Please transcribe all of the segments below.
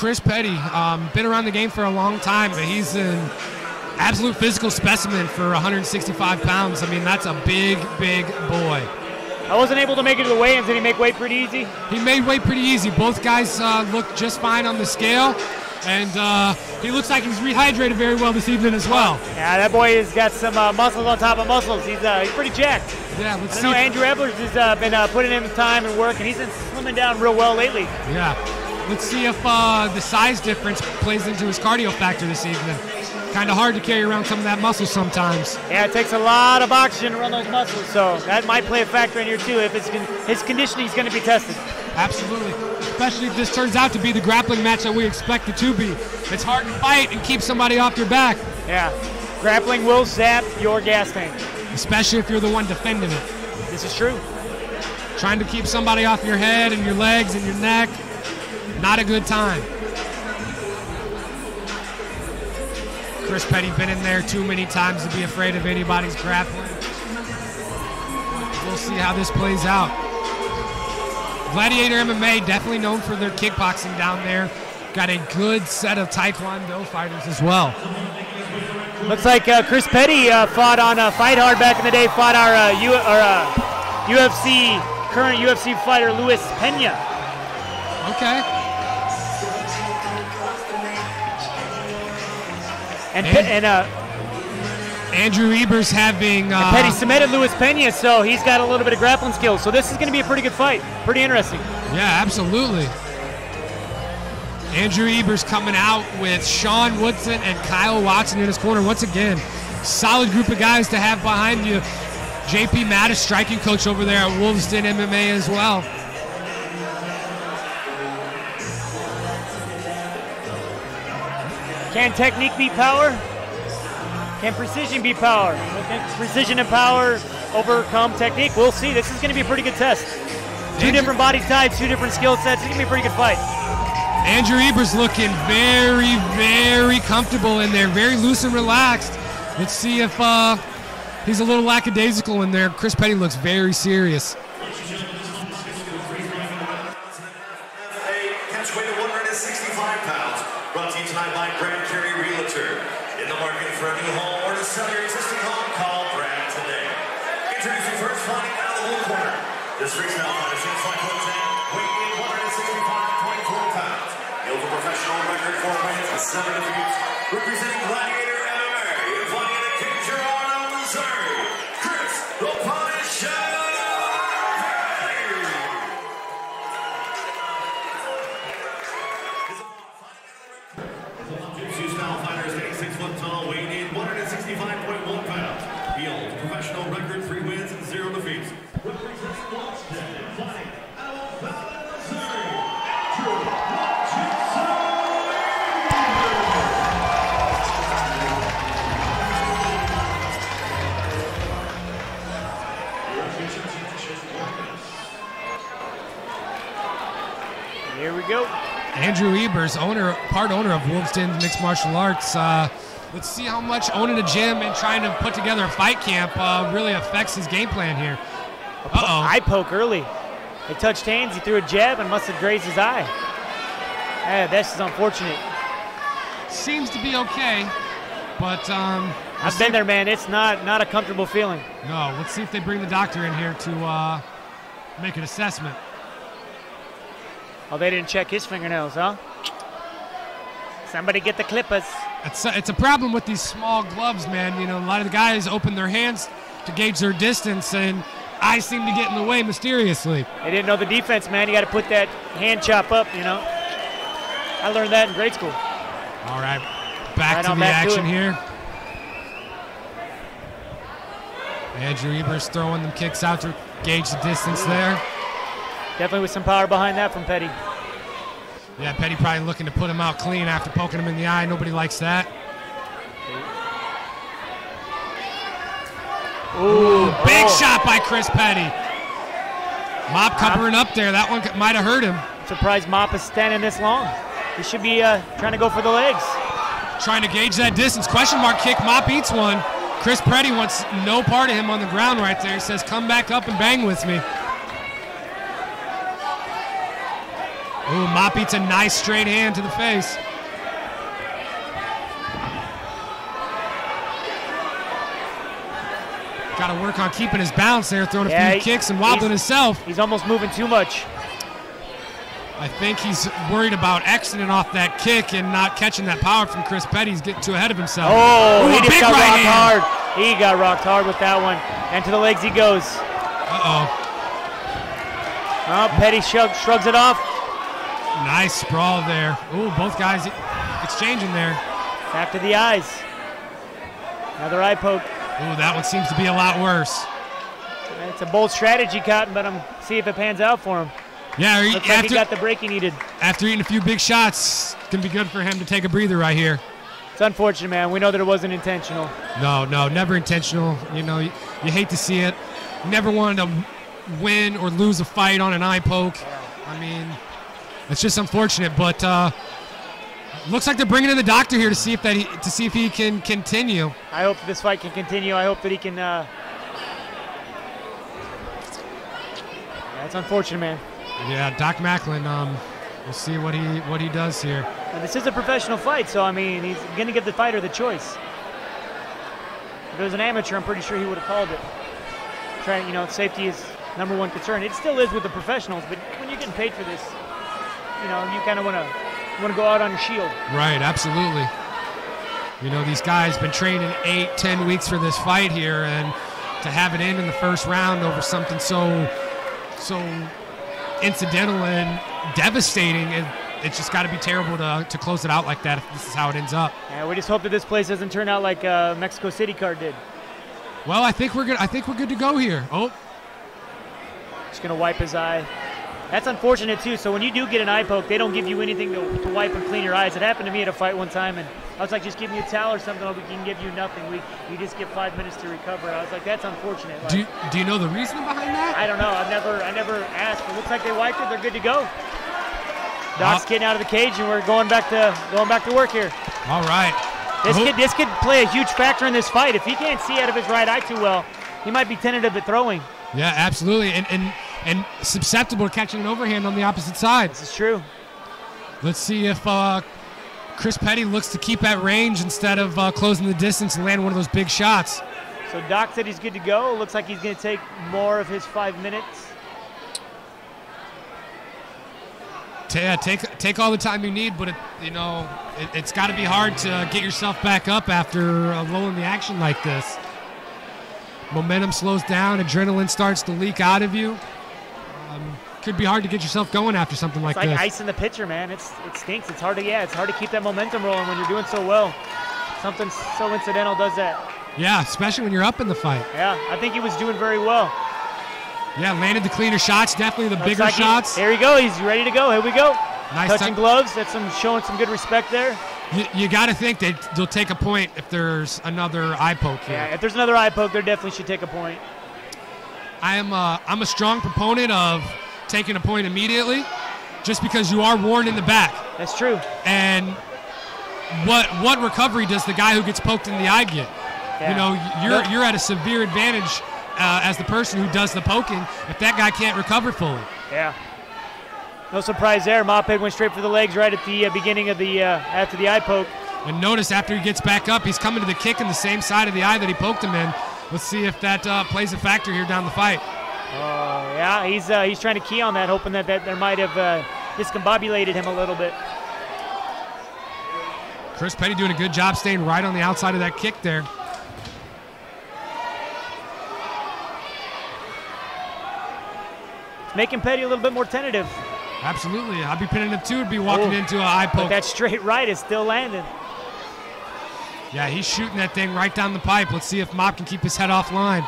Chris Petty. Been around the game for a long time, but he's an absolute physical specimen for 165 pounds. I mean, that's a big, big boy. I wasn't able to make it to the weigh-ins. Did he make weight pretty easy? He made weight pretty easy. Both guys look just fine on the scale, and he looks like he's rehydrated very well this evening as well. Yeah, that boy has got some muscles on top of muscles. He's pretty jacked. Yeah, let's see. I know Andrew Ebers has been putting in time and work, and he's been slimming down real well lately. Yeah. Let's see if the size difference plays into his cardio factor this evening. Kind of hard to carry around some of that muscle sometimes. Yeah, it takes a lot of oxygen to run those muscles, so that might play a factor in here too. If his conditioning is going to be tested. Absolutely, especially if this turns out to be the grappling match that we expect it to be. It's hard to fight and keep somebody off your back. Yeah, grappling will zap your gas tank. Especially if you're the one defending it. This is true. Trying to keep somebody off your head and your legs and your neck, not a good time. Chris Petty been in there too many times to be afraid of anybody's grappling. We'll see how this plays out. Gladiator MMA, definitely known for their kickboxing down there. Got a good set of Taekwondo fighters as well. Looks like Chris Petty fought on Fight Hard back in the day, fought our current UFC fighter Luis Pena. Okay. And Andrew Ebers having... Petty submitted Luis Pena, so he's got a little bit of grappling skills. So this is going to be a pretty good fight. Pretty interesting. Yeah, absolutely. Andrew Ebers coming out with Sean Woodson and Kyle Watson in his corner. Once again, solid group of guys to have behind you. JP Mattis, striking coach over there at Wolveston MMA as well. Can technique beat power? Can precision beat power? Can precision and power overcome technique? We'll see. This is going to be a pretty good test. Two different body types, two different skill sets. It's going to be a pretty good fight. Andrew Ebers looking very, very comfortable in there, very loose and relaxed. Let's see if he's a little lackadaisical in there. Chris Petty looks very serious. Brought to you tonight by Brad Carey Realtor. In the market for a new home or to sell your existing home, call Brad today. Introducing first fighting out of the blue corner. This ring's now fighter 6'10", weight in 165.4 pounds. The over professional record 4 wins and 7 defeats. Representing Gladiator MMA, fighting in Kitchener, Missouri, Chris the Punisher. Professional record 3 wins and 0 defeats. Here we go. Andrew Ebers, part owner of Wolveston Mixed Martial Arts. Let's see how much owning a gym and trying to put together a fight camp really affects his game plan here. Uh-oh. Eye poke early. They touched hands. He threw a jab and must have grazed his eye. This is unfortunate. Seems to be okay, but... I've been there, man. It's not a comfortable feeling. No, let's see if they bring the doctor in here to make an assessment. Oh, they didn't check his fingernails, huh? Somebody get the clippers. It's a problem with these small gloves, man. You know, a lot of the guys open their hands to gauge their distance, and eyes seem to get in the way mysteriously. They didn't know the defense, man. You got to put that hand chop up, you know. I learned that in grade school. All right, back to the action here. Andrew Ebers throwing them kicks out to gauge the distance there. Definitely with some power behind that from Petty. Yeah, Petty probably looking to put him out clean after poking him in the eye. Nobody likes that. Ooh, big shot by Chris Petty. Mop covering up there. That one might have hurt him. I'm surprised Mop is standing this long. He should be trying to go for the legs. Trying to gauge that distance. Question mark kick. Mop eats one. Chris Petty wants no part of him on the ground right there. He says, come back up and bang with me. Ooh, Mop eats a nice straight hand to the face. Got to work on keeping his balance there, throwing a few kicks and wobbling himself. He's almost moving too much. I think he's worried about exiting off that kick and not catching that power from Chris Petty. He's getting too ahead of himself. Oh, ooh, he just got rocked hand. hard. He got rocked hard with that one. And to the legs he goes. Uh-oh. Oh, Petty shrugs it off. Nice sprawl there. Ooh, both guys exchanging there. Back to the eyes. Another eye poke. Ooh, that one seems to be a lot worse. It's a bold strategy, Cotton, but I'm see if it pans out for him. Yeah, looks like he got the break he needed. After eating a few big shots, it's going to be good for him to take a breather right here. It's unfortunate, man. We know that it wasn't intentional. No, never intentional. You know, you hate to see it. Never wanted to win or lose a fight on an eye poke. I mean, it's just unfortunate, but looks like they're bringing in the doctor here to see if he can continue. I hope this fight can continue. I hope that he can. That's unfortunate, man. Yeah, Doc Macklin. We'll see what he does here. Now, this is a professional fight, so I mean, he's going to give the fighter the choice. If it was an amateur, I'm pretty sure he would have called it. Trying, you know, safety is #1 concern. It still is with the professionals, but when you're getting paid for this, you know, you kind of want to go out on your shield. Right, absolutely. You know, these guys been training 8-10 weeks for this fight here, and to have it end in the first round over something so incidental and devastating, it's just got to be terrible to close it out like that if this is how it ends up. Yeah, we just hope that this place doesn't turn out like Mexico City card did. Well, I think we're good to go here. Oh, just gonna wipe his eye. That's unfortunate too. So when you do get an eye poke, they don't give you anything to wipe and clean your eyes. It happened to me at a fight one time, and I was like, just give me a towel or something. We can give you nothing. We just get 5 minutes to recover. I was like, that's unfortunate. Like, do you know the reason behind that? I don't know. I never asked. It looks like they wiped it. They're good to go. Doc's getting out of the cage, and we're going back to work here. All right. This could play a huge factor in this fight. If he can't see out of his right eye too well, he might be tentative at throwing. Yeah, absolutely, and susceptible to catching an overhand on the opposite side. This is true. Let's see if Chris Petty looks to keep at range instead of closing the distance and land one of those big shots. So Doc said he's good to go. Looks like he's going to take more of his 5 minutes. Yeah, take all the time you need, but it's got to be hard to get yourself back up after a lull in the action like this. Momentum slows down, adrenaline starts to leak out of you. Could be hard to get yourself going after something like this. It's like ice in the pitcher, man. It stinks. It's hard to keep that momentum rolling when you're doing so well. Something so incidental does that. Yeah, especially when you're up in the fight. Yeah, I think he was doing very well. Yeah, landed the cleaner shots, definitely the bigger shots. Here we go. He's ready to go. Here we go. Nice touching gloves. That's showing some good respect there. You got to think they'll take a point if there's another eye poke here. Yeah, if there's another eye poke, they definitely should take a point. I'm a strong proponent of taking a point immediately, just because you are worn in the back. That's true. And what recovery does the guy who gets poked in the eye get? Yeah. You know, you're at a severe advantage as the person who does the poking if that guy can't recover fully. Yeah. No surprise there. Mophead went straight for the legs right at the beginning of the after the eye poke. And notice after he gets back up, he's coming to the kick in the same side of the eye that he poked him in. Let's see if that plays a factor here down the fight. Oh yeah, he's trying to key on that, hoping that there might have discombobulated him a little bit. Chris Petty doing a good job staying right on the outside of that kick there. It's making Petty a little bit more tentative. Absolutely. I'd be pinning him too, would be walking into an eye poke. But that straight right is still landing. Yeah, he's shooting that thing right down the pipe. Let's see if Mop can keep his head offline.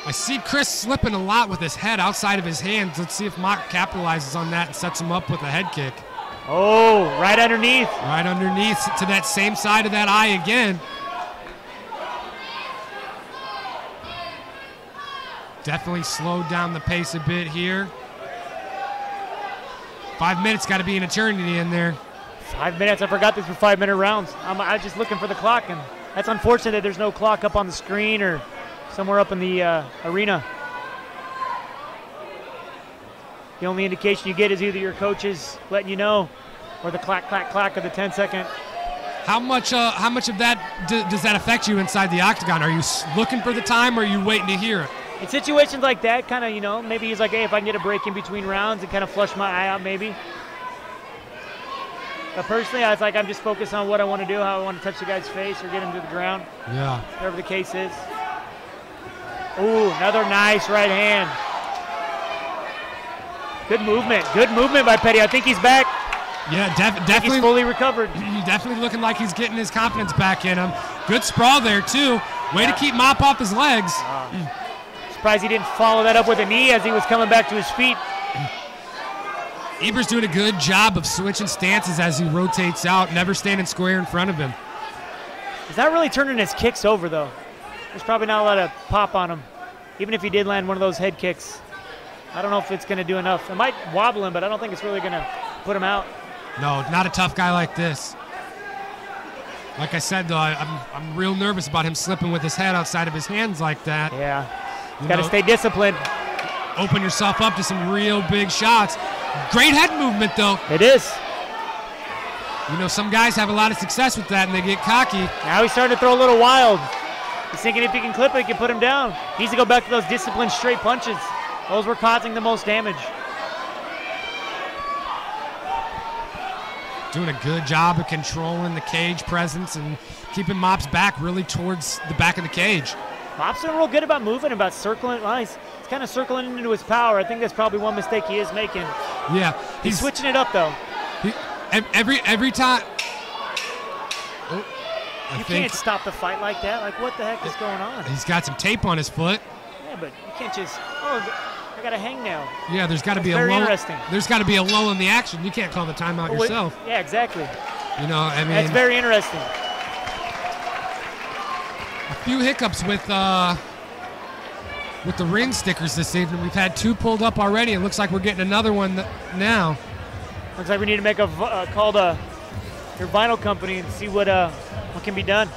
I see Chris slipping a lot with his head outside of his hands. Let's see if Mop capitalizes on that and sets him up with a head kick. Oh, right underneath. Right underneath to that same side of that eye again. Definitely slowed down the pace a bit here. 5 minutes, got to be an eternity in there. 5 minutes, I forgot these were 5 minute rounds. I was just looking for the clock, and that's unfortunate that there's no clock up on the screen or somewhere up in the arena. The only indication you get is either your coaches letting you know or the clack, clack, clack of the 10-second. How much of that does that affect you inside the octagon? Are you looking for the time or are you waiting to hear it? In situations like that, kind of, you know, maybe he's like, hey, if I can get a break in between rounds and kind of flush my eye out maybe. But personally, I was like, I'm just focused on what I want to do, how I want to touch the guy's face or get him to the ground. Yeah. Whatever the case is. Ooh, another nice right hand. Good movement by Petty. I think he's back. Yeah, definitely. He's fully recovered. Definitely looking like he's getting his confidence back in him. Good sprawl there, too. Way to keep Mop off his legs. Surprised he didn't follow that up with a knee as he was coming back to his feet. Ebers doing a good job of switching stances as he rotates out, never standing square in front of him. He's not really turning his kicks over, though. There's probably not a lot of pop on him, even if he did land one of those head kicks. I don't know if it's going to do enough. It might wobble him, but I don't think it's really going to put him out. No, not a tough guy like this. Like I said, though, I'm real nervous about him slipping with his head outside of his hands like that. Yeah, he's got to stay disciplined. Open yourself up to some real big shots. Great head movement, though. It is. You know, some guys have a lot of success with that, and they get cocky. Now he's starting to throw a little wild. He's thinking if he can clip it, he can put him down. He needs to go back to those disciplined straight punches. Those were causing the most damage. Doing a good job of controlling the cage presence and keeping Mop's back really towards the back of the cage. Mop's doing real good about moving, about circling. Well, he's kind of circling into his power. I think that's probably one mistake he is making. Yeah. He's switching it up, though. Every time. Oh, you can't stop the fight like that. Like, what the heck is going on? He's got some tape on his foot. Yeah, but you can't just, I got a hangnail. Yeah, there's got to be a lull. Interesting. There's got to be a lull in the action. You can't call the timeout yourself. Yeah, exactly. You know, I mean, that's very interesting. A few hiccups with the ring stickers this evening. We've had 2 pulled up already. It looks like we're getting another one now. Looks like we need to make a call to your vinyl company and see what can be done.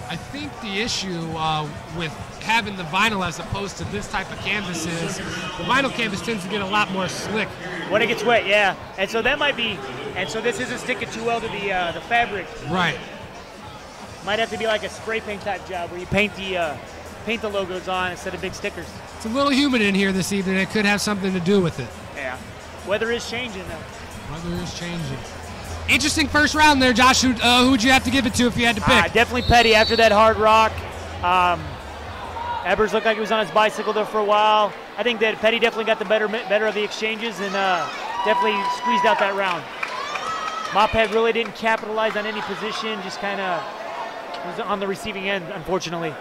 I think the issue with having the vinyl as opposed to this type of canvas is the vinyl canvas tends to get a lot more slick. When it gets wet, yeah. And so that might be, and so this isn't sticking too well to the fabric. Right. Might have to be like a spray paint type job where you paint the logos on instead of big stickers. It's a little humid in here this evening. It could have something to do with it. Yeah. Weather is changing, though. Weather is changing. Interesting first round there, Josh. Who would you have to give it to if you had to pick? Definitely Petty after that hard rock. Ebers looked like he was on his bicycle there for a while. I think that Petty definitely got the better of the exchanges and definitely squeezed out that round. Mophead really didn't capitalize on any position, just kind of was on the receiving end, unfortunately.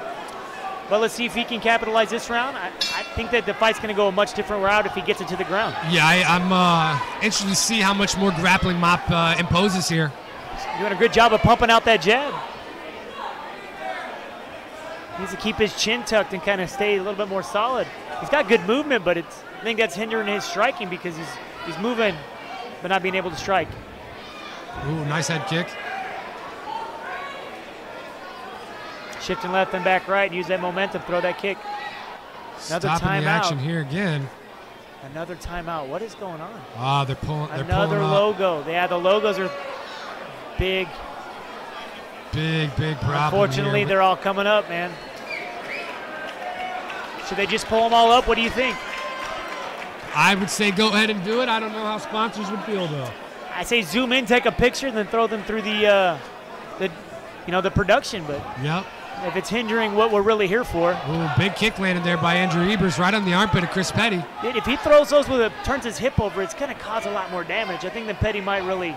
But let's see if he can capitalize this round. I think that the fight's going to go a much different route if he gets it to the ground. Yeah, I'm interested to see how much more grappling Mop imposes here. He's doing a good job of pumping out that jab. He needs to keep his chin tucked and kind of stay a little bit more solid. He's got good movement, but I think that's hindering his striking because he's moving but not being able to strike. Ooh, nice head kick. Shifting left and back right, use that momentum, throw that kick. Another Stopping the action timeout. here again. Another timeout. What is going on? Ah, they're pulling. Another logo. Yeah, the logos are big. Big problem. Unfortunately, here. they're all coming up, man. Should they just pull them all up? What do you think? I would say go ahead and do it. I don't know how sponsors would feel though. I say zoom in, take a picture, and then throw them through the production. But yep. If it's hindering what we're really here for. Ooh, big kick landed there by Andrew Ebers right on the armpit of Chris Petty. If he throws those turns his hip over, it's going to cause a lot more damage. I think that Petty might really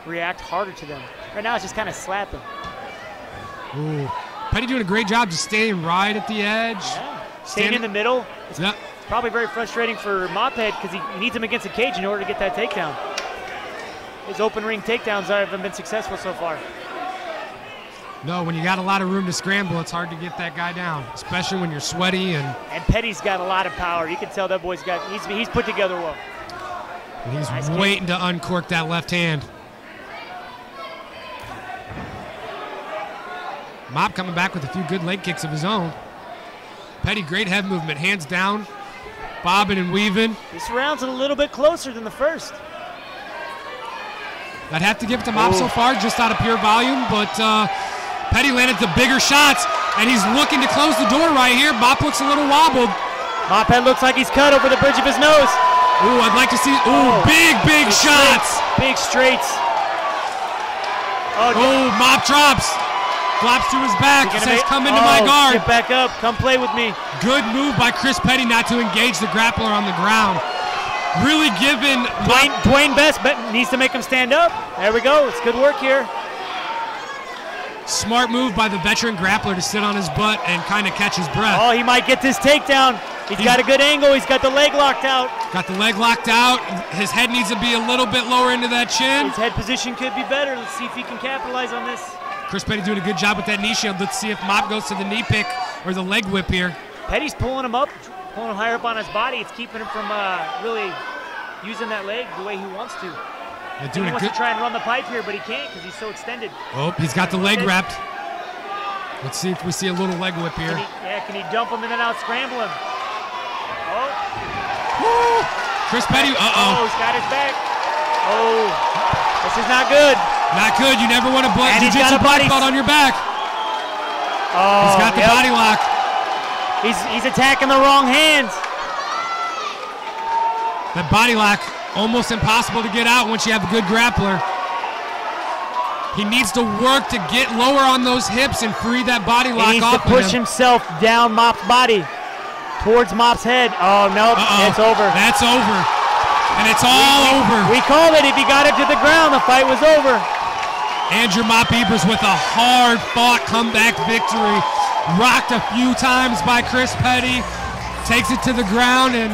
react harder to them. Right now, it's just kind of slapping. Ooh, Petty doing a great job just staying right at the edge. Yeah. Staying in the middle. It's probably very frustrating for Mophead because he needs him against the cage in order to get that takedown. His open ring takedowns haven't been successful so far. No, when you got a lot of room to scramble, it's hard to get that guy down, especially when you're sweaty and Petty's got a lot of power. You can tell that boy's he's put together well. And he's nice waiting to uncork that left hand. Mop coming back with a few good leg kicks of his own. Petty, great head movement, hands down, bobbing and weaving. This round's a little bit closer than the first. I'd have to give it to Mop so far, just out of pure volume, but Petty landed the bigger shots, and he's looking to close the door right here. Mop looks a little wobbled. Mop head looks like he's cut over the bridge of his nose. Ooh, I'd like to see, big shots. Big straights. Oh, Mop drops to his back, says come into my guard. Get back up, come play with me. Good move by Chris Petty not to engage the grappler on the ground. Really giving Dwayne Best needs to make him stand up. There we go. It's good work here. Smart move by the veteran grappler to sit on his butt and kind of catch his breath. Oh, he might get this takedown. He's got a good angle. He's got the leg locked out. Got the leg locked out. His head needs to be a little bit lower into that chin. His head position could be better. Let's see if he can capitalize on this. Chris Petty doing a good job with that knee shield. Let's see if Mop goes to the knee pick or the leg whip here. Petty's pulling him up, pulling him higher up on his body. It's keeping him from really using that leg the way he wants to. He wants to try and run the pipe here, but he can't because he's so extended. Oh, he's got the leg wrapped. Let's see if we see a little leg whip here. Can he dump him and then out scramble him? Oh. Woo. Chris Petty, Oh, he's got his back. Oh, this is not good. Not good. You never want to jiu-jitsu black belt on your back. Oh, he's got the body lock. He's attacking the wrong hands. That body lock, almost impossible to get out once you have a good grappler. He needs to work to get lower on those hips and free that body lock off. He needs to push himself down Mop's body towards Mop's head. Oh, no, it's over. That's over. And it's all over. We called it. If he got it to the ground, the fight was over. Andrew Mop Ebers with a hard-fought comeback victory. Rocked a few times by Chris Petty. Takes it to the ground, and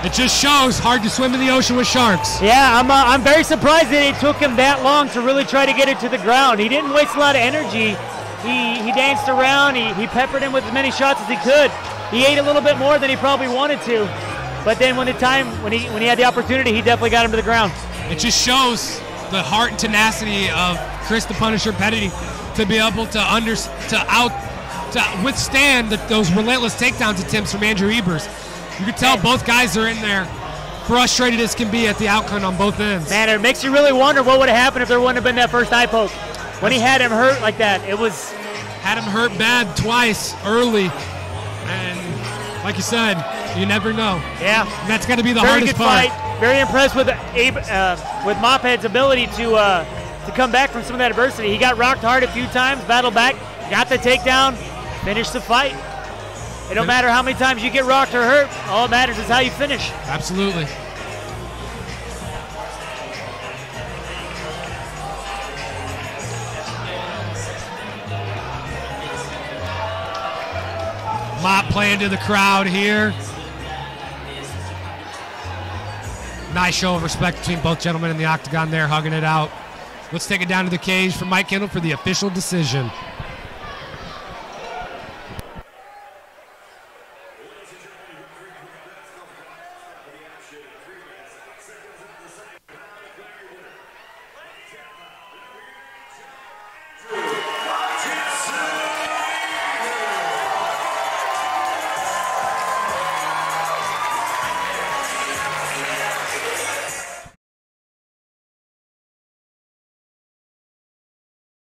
it just shows hard to swim in the ocean with sharks. Yeah, I'm very surprised that it took him that long to really try to get it to the ground. He didn't waste a lot of energy. He danced around. He peppered him with as many shots as he could. He ate a little bit more than he probably wanted to. But then when he had the opportunity, he definitely got him to the ground. It just shows the heart and tenacity of Chris the Punisher Petty to be able to withstand those relentless takedowns attempts from Andrew Ebers. You can tell both guys are in there frustrated as can be at the outcome on both ends. Man, it makes you really wonder what would have happened if there wouldn't have been that first eye poke. When he had him hurt like that, had him hurt bad twice early. And like you said, you never know. Yeah. And that's got to be the hardest part. Fight. Very impressed with Mophead's ability to come back from some of that adversity. He got rocked hard a few times, battled back, got the takedown, finished the fight. It don't matter how many times you get rocked or hurt. All that matters is how you finish. Absolutely. Mop playing to the crowd here. Nice show of respect between both gentlemen in the octagon there, hugging it out. Let's take it down to the cage for Mike Kendall for the official decision.